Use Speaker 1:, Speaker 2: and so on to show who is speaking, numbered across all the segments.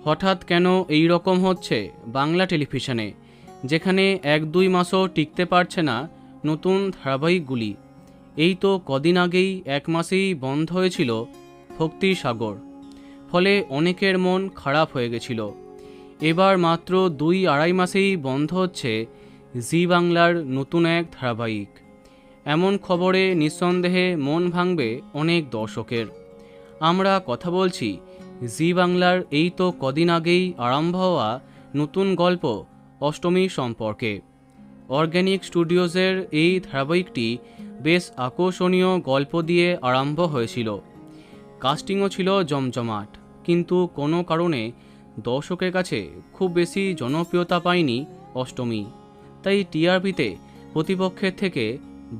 Speaker 1: হঠাৎ কেন এই রকম হচ্ছে বাংলা টেলিভিশনে, যেখানে 1-2 মাসও টিকতে পারছে না নতুন ধারাবাহিকগুলি। এই তো কদিন আগেই 1 মাসেই বন্ধ হয়েছিল ভক্তির সাগর, ফলে অনেকের মন খারাপ হয়ে গেছিল। এবার মাত্র 2-2.5 মাসেই বন্ধ হচ্ছে জি বাংলার নতুন এক ধারাবাহিক। এমন খবরে নিঃসন্দেহে মন ভাঙবে অনেক দর্শকের। আমরা কথা বলছি জি বাংলার এই তো কদিন আগেই আরম্ভ হওয়া নতুন গল্প অষ্টমী সম্পর্কে। অর্গানিক স্টুডিওজের এই ধারাবাহিকটি বেশ আকর্ষণীয় গল্প দিয়ে আরম্ভ হয়েছিল। কাস্টিংও ছিল জমজমাট, কিন্তু কোনো কারণে দর্শকের কাছে খুব বেশি জনপ্রিয়তা পায়নি অষ্টমী। তাই টিআরপিতে প্রতিপক্ষের থেকে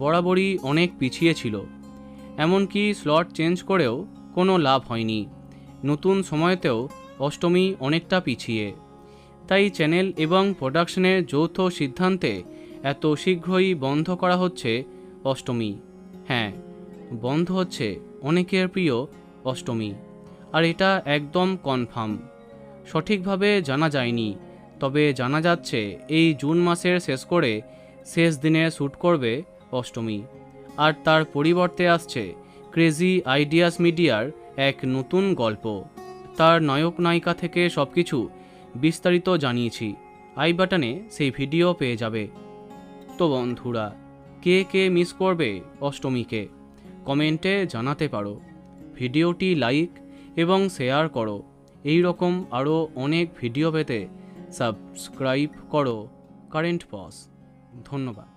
Speaker 1: বরাবরই অনেক পিছিয়ে ছিল। এমনকি স্লট চেঞ্জ করেও কোনো লাভ হয়নি। নতুন সময়তেও অষ্টমী অনেকটা পিছিয়ে। তাই চ্যানেল এবং প্রোডাকশনের যৌথ সিদ্ধান্তে এত শীঘ্রই বন্ধ করা হচ্ছে অষ্টমী। হ্যাঁ, বন্ধ হচ্ছে অনেকের প্রিয় অষ্টমী, আর এটা একদম কনফার্ম। সঠিকভাবে জানা যায়নি, তবে জানা যাচ্ছে এই জুন মাসের শেষ করে শেষ দিনে শ্যুট করবে অষ্টমী। আর তার পরিবর্তে আসছে ক্রেজি আইডিয়াস মিডিয়ার এক নতুন গল্প। তার নায়ক নায়িকা থেকে সব কিছু বিস্তারিত জানিয়েছি, আই বাটনে সেই ভিডিও পেয়ে যাবে। তো বন্ধুরা, কে কে মিস করবে অষ্টমীকে কমেন্টে জানাতে পারো। ভিডিওটি লাইক এবং শেয়ার করো। এই রকম আরও অনেক ভিডিও পেতে সাবস্ক্রাইব করো কারেন্ট পজ। ধন্যবাদ।